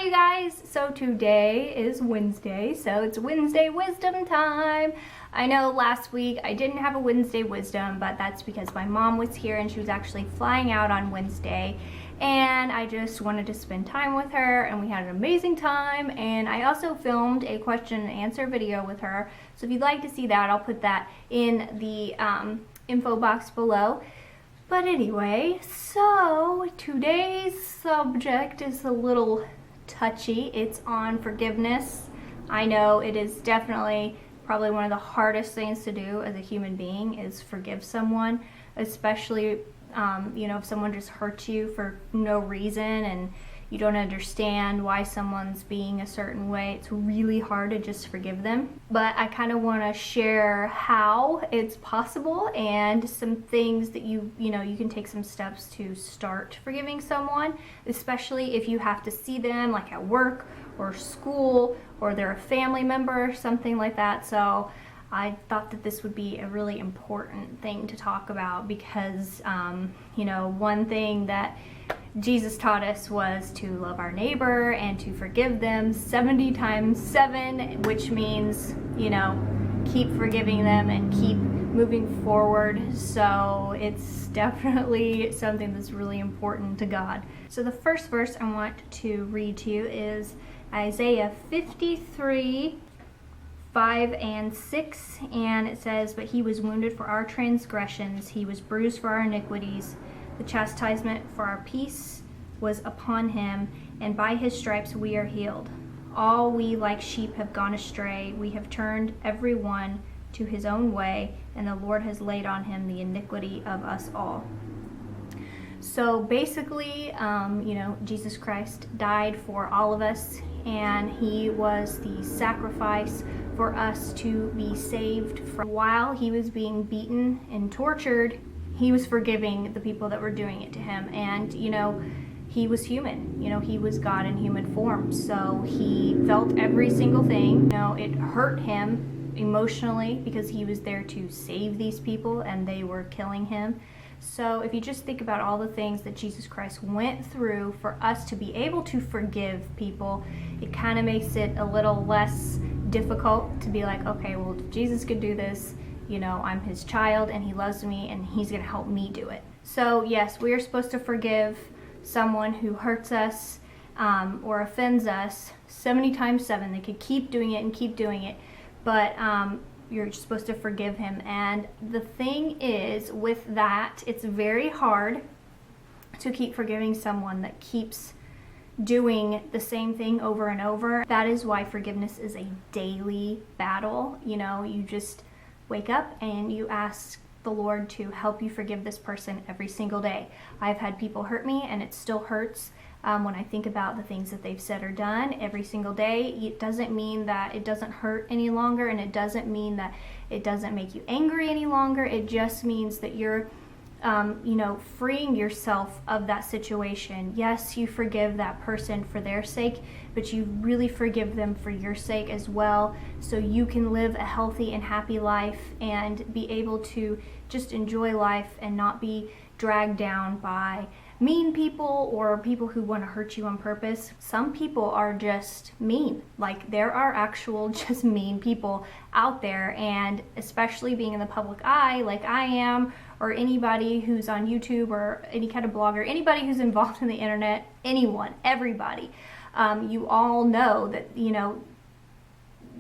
Hi you guys! So today is Wednesday, so it's Wednesday wisdom time. I know last week I didn't have a Wednesday wisdom, but that's because my mom was here and she was actually flying out on Wednesday, and I just wanted to spend time with her and we had an amazing time. And I also filmed a question and answer video with her, so if you'd like to see that, I'll put that in the info box below. But anyway, so today's subject is a little touchy. It's on forgiveness. I know it is definitely probably one of the hardest things to do as a human being is forgive someone, especially if someone just hurts you for no reason and you don't understand why someone's being a certain way. It's really hard to just forgive them. But I kind of want to share how it's possible and some things that you can take some steps to start forgiving someone, especially if you have to see them like at work or school or they're a family member or something like that. So I thought that this would be a really important thing to talk about because, one thing that Jesus taught us was to love our neighbor and to forgive them 70 times 7, which means, keep forgiving them and keep moving forward. So it's definitely something that's really important to God. So the first verse I want to read to you is Isaiah 53, 5 and 6, and it says, "But he was wounded for our transgressions, he was bruised for our iniquities. The chastisement for our peace was upon him, and by his stripes we are healed. All we like sheep have gone astray. We have turned every one to his own way, and the Lord has laid on him the iniquity of us all." So basically, Jesus Christ died for all of us, and he was the sacrifice for us to be saved from. While he was being beaten and tortured, he was forgiving the people that were doing it to him. And, he was human. He was God in human form. So he felt every single thing. It hurt him emotionally because he was there to save these people and they were killing him. So if you just think about all the things that Jesus Christ went through for us to be able to forgive people, it kind of makes it a little less difficult to be like, okay, well, if Jesus could do this, I'm his child and he loves me and he's going to help me do it. So yes, we are supposed to forgive someone who hurts us or offends us 70 times 7. They could keep doing it and keep doing it, but you're supposed to forgive him. And the thing is with that, it's very hard to keep forgiving someone that keeps doing the same thing over and over. That is why forgiveness is a daily battle. You just wake up and you ask the Lord to help you forgive this person every single day. I've had people hurt me and it still hurts when I think about the things that they've said or done every single day. It doesn't mean that it doesn't hurt any longer, and it doesn't mean that it doesn't make you angry any longer. It just means that you're freeing yourself of that situation. Yes, you forgive that person for their sake, but you really forgive them for your sake as well, so you can live a healthy and happy life and be able to just enjoy life and not be dragged down by mean people or people who want to hurt you on purpose. Some people are just mean. Like, there are actual just mean people out there, and especially being in the public eye like I am, or anybody who's on YouTube or any kind of blogger, anybody who's involved in the internet, anyone, everybody, you all know that,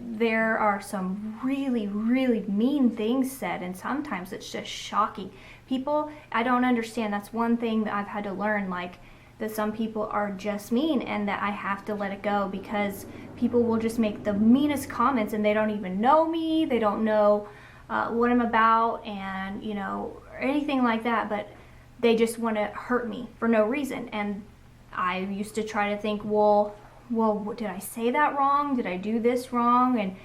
there are some really, really mean things said, and sometimes it's just shocking. People, I don't understand. That's one thing that I've had to learn, like, that some people are just mean and that I have to let it go, because people will just make the meanest comments and they don't even know me. They don't know what I'm about and, or anything like that, but they just want to hurt me for no reason. And I used to try to think, well, did I say that wrong? Did I do this wrong? And,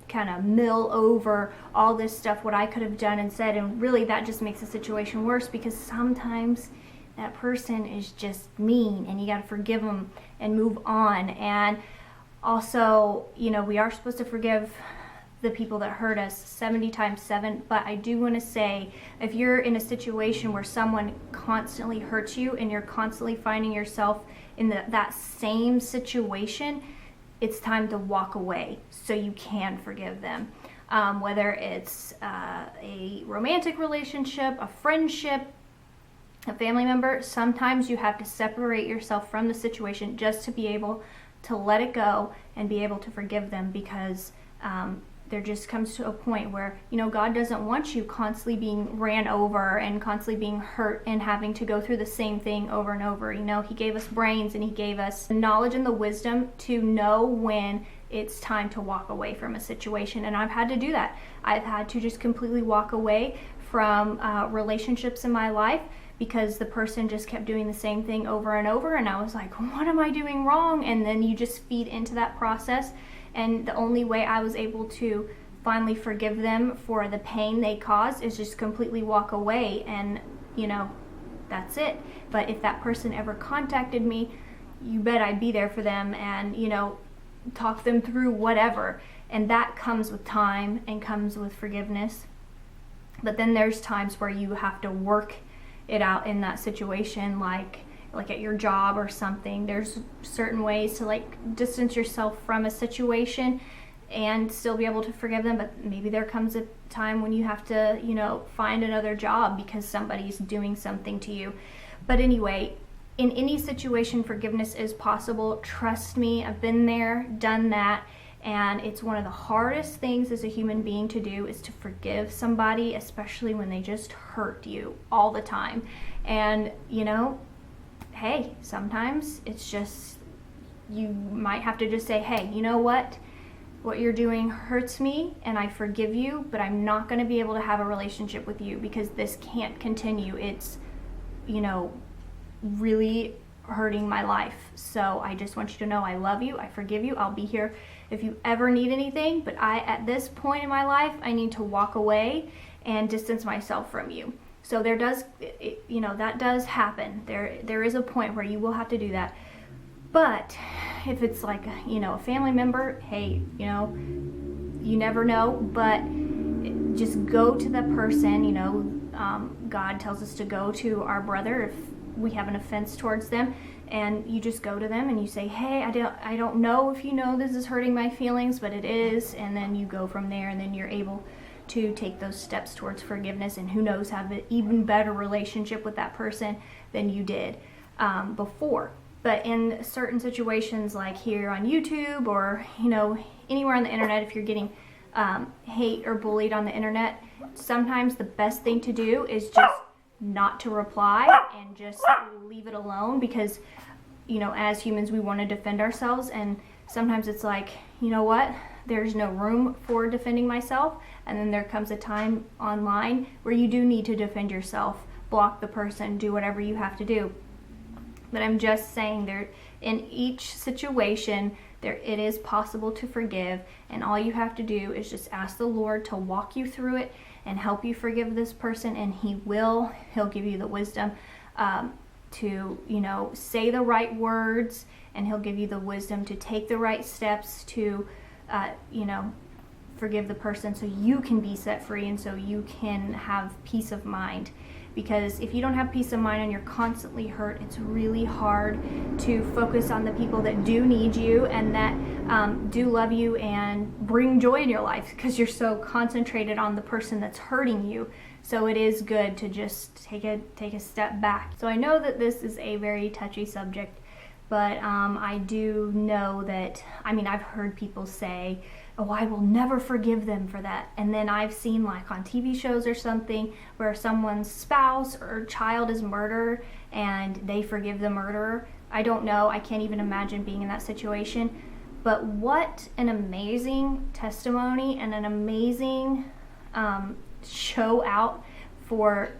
kind of mill over all this stuff, what I could have done and said. And really that just makes the situation worse, because sometimes that person is just mean and you got to forgive them and move on. And also, we are supposed to forgive the people that hurt us 70 times 7. But I do want to say, if you're in a situation where someone constantly hurts you and you're constantly finding yourself in that same situation, it's time to walk away so you can forgive them. Whether it's a romantic relationship, a friendship, a family member, sometimes you have to separate yourself from the situation just to be able to let it go and be able to forgive them, because there just comes to a point where, you know, God doesn't want you constantly being ran over and constantly being hurt and having to go through the same thing over and over. You know, He gave us brains and He gave us the knowledge and the wisdom to know when it's time to walk away from a situation. And I've had to do that. I've had to just completely walk away from relationships in my life because the person just kept doing the same thing over and over, and I was like, what am I doing wrong? And then you just feed into that process. And the only way I was able to finally forgive them for the pain they caused is just completely walk away, and, you know, that's it. But if that person ever contacted me, you bet I'd be there for them and, you know, talk them through whatever. And that comes with time and comes with forgiveness. But then there's times where you have to work it out in that situation, like at your job or something. There's certain ways to like distance yourself from a situation and still be able to forgive them, but maybe there comes a time when you have to, you know, find another job because somebody's doing something to you. But anyway, in any situation, forgiveness is possible. Trust me, I've been there, done that. And it's one of the hardest things as a human being to do, is to forgive somebody, especially when they just hurt you all the time. And, you know, hey, sometimes it's just, you might have to just say, hey, you know what you're doing hurts me and I forgive you, but I'm not going to be able to have a relationship with you because this can't continue. It's, you know, really hurting my life. So I just want you to know I love you, I forgive you, I'll be here if you ever need anything, but at this point in my life, I need to walk away and distance myself from you. So there does, you know, that does happen. There is a point where you will have to do that. But if it's like, you know, a family member, hey, you know, you never know, but just go to the person. You know, God tells us to go to our brother if we have an offense towards them, and you just go to them and you say, hey, I don't know if you know this is hurting my feelings, but it is. And then you go from there, and then you're able to take those steps towards forgiveness, and who knows, have an even better relationship with that person than you did before. But in certain situations, like here on YouTube or, you know, anywhere on the internet, if you're getting hate or bullied on the internet, sometimes the best thing to do is just not to reply and just leave it alone, because, you know, as humans, we want to defend ourselves, and sometimes it's like, you know what, there's no room for defending myself, and then there comes a time online where you do need to defend yourself, block the person, do whatever you have to do. But I'm just saying, there, in each situation, it is possible to forgive, and all you have to do is just ask the Lord to walk you through it and help you forgive this person, and He'll give you the wisdom to, you know, say the right words, and He'll give you the wisdom to take the right steps to, you know, forgive the person so you can be set free and so you can have peace of mind. Because if you don't have peace of mind and you're constantly hurt, it's really hard to focus on the people that do need you and that do love you and bring joy in your life, because you're so concentrated on the person that's hurting you. So it is good to just take a step back. So I know that this is a very touchy subject, but I do know that, I mean, I've heard people say, oh, I will never forgive them for that. And then I've seen, like, on TV shows or something where someone's spouse or child is murdered and they forgive the murderer. I don't know. I can't even imagine being in that situation. But what an amazing testimony and an amazing show out for,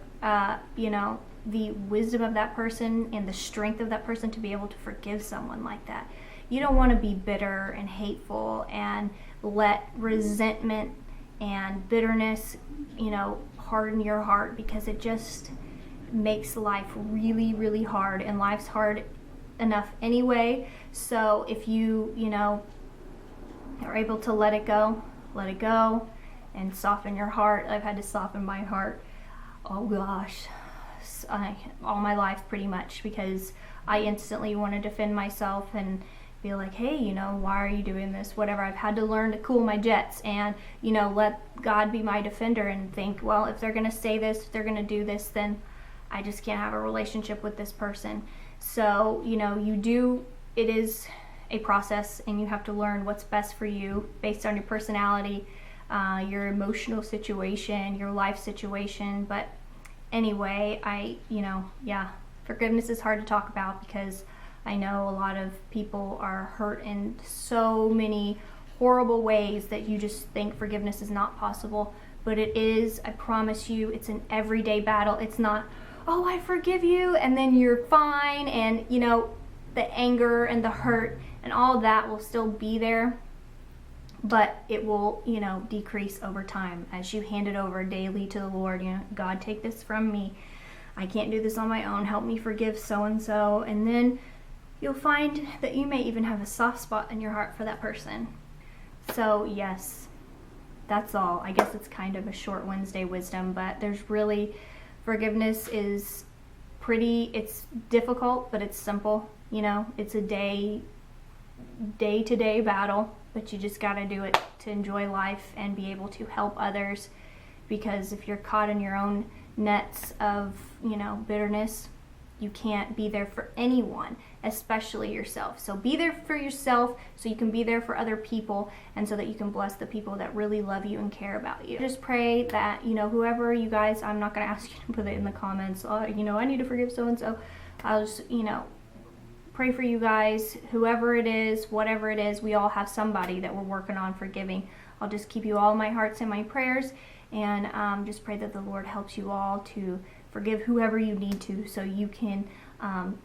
you know, the wisdom of that person and the strength of that person to be able to forgive someone like that. You don't want to be bitter and hateful and let resentment and bitterness, you know, harden your heart, because it just makes life really, really hard, and life's hard enough anyway. So if you know, are able to let it go, let it go and soften your heart. I've had to soften my heart, oh gosh, all my life pretty much, because I instantly want to defend myself and be like, hey, you know, why are you doing this, whatever. I've had to learn to cool my jets and, you know, let God be my defender and think, well, if they're going to say this, if they're going to do this, then I just can't have a relationship with this person. So, you know, it is a process, and you have to learn what's best for you based on your personality, your emotional situation, your life situation. But anyway, forgiveness is hard to talk about because I know a lot of people are hurt in so many horrible ways that you just think forgiveness is not possible. But it is, I promise you, it's an everyday battle. It's not, oh, I forgive you, and then you're fine, and, you know, the anger and the hurt and all that will still be there, but it will, you know, decrease over time as you hand it over daily to the Lord. You know, God, take this from me. I can't do this on my own. Help me forgive so-and-so. And then you'll find that you may even have a soft spot in your heart for that person. So yes, that's all. I guess it's kind of a short Wednesday wisdom, but there's really, forgiveness is it's difficult, but it's simple. You know, it's a day-to-day battle, but you just got to do it to enjoy life and be able to help others. Because if you're caught in your own nets of, you know, bitterness, you can't be there for anyone, especially yourself. So be there for yourself so you can be there for other people, and so that you can bless the people that really love you and care about you. Just pray that, you know, whoever you guys, I'm not going to ask you to put it in the comments, you know, I need to forgive so-and-so. I'll just, you know, pray for you guys, whoever it is, whatever it is. We all have somebody that we're working on forgiving. I'll just keep you all in my hearts and my prayers, and just pray that the Lord helps you all to forgive whoever you need to, so you can,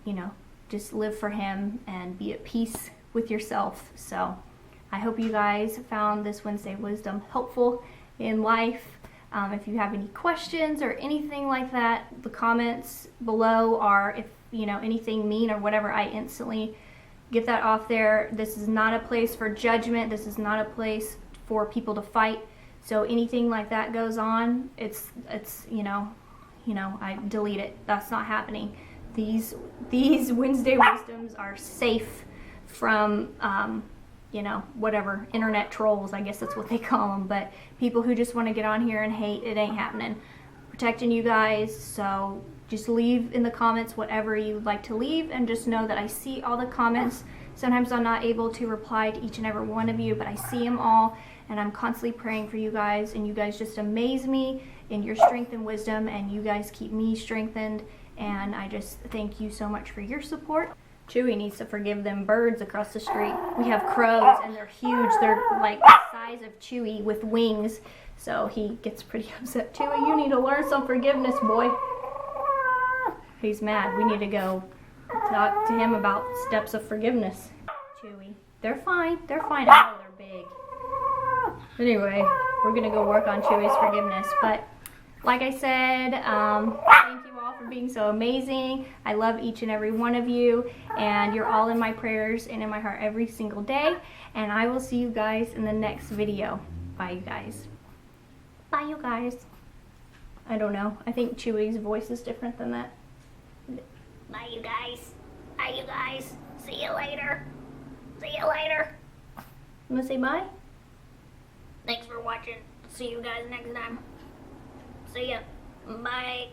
you know, just live for Him and be at peace with yourself. So I hope you guys found this Wednesday wisdom helpful in life. If you have any questions or anything like that, the comments below are, if you know anything mean or whatever, I instantly get that off there. This is not a place for judgment. This is not a place for people to fight. So anything like that goes on, it's you know, I delete it. That's not happening. These Wednesday wisdoms are safe from you know, whatever, internet trolls, I guess that's what they call them, but people who just want to get on here and hate. It ain't happening. Protecting you guys. So just leave in the comments whatever you'd like to leave, and just know that I see all the comments. Sometimes I'm not able to reply to each and every one of you, but I see them all, and I'm constantly praying for you guys, and you guys just amaze me in your strength and wisdom, and you guys keep me strengthened, and I just thank you so much for your support. Chewy needs to forgive them birds across the street. We have crows, and they're huge. They're like the size of Chewy with wings, so he gets pretty upset. Chewy, you need to learn some forgiveness, boy. He's mad. We need to go talk to him about steps of forgiveness. Chewy. They're fine. They're fine. I know they're big. Anyway, we're going to go work on Chewy's forgiveness. But like I said, thank you all for being so amazing. I love each and every one of you. And you're all in my prayers and in my heart every single day. And I will see you guys in the next video. Bye, you guys. Bye, you guys. I don't know. I think Chewy's voice is different than that. Bye, you guys. Bye, you guys. See you later. See you later. You want to say bye? Thanks for watching. See you guys next time. See ya. Bye.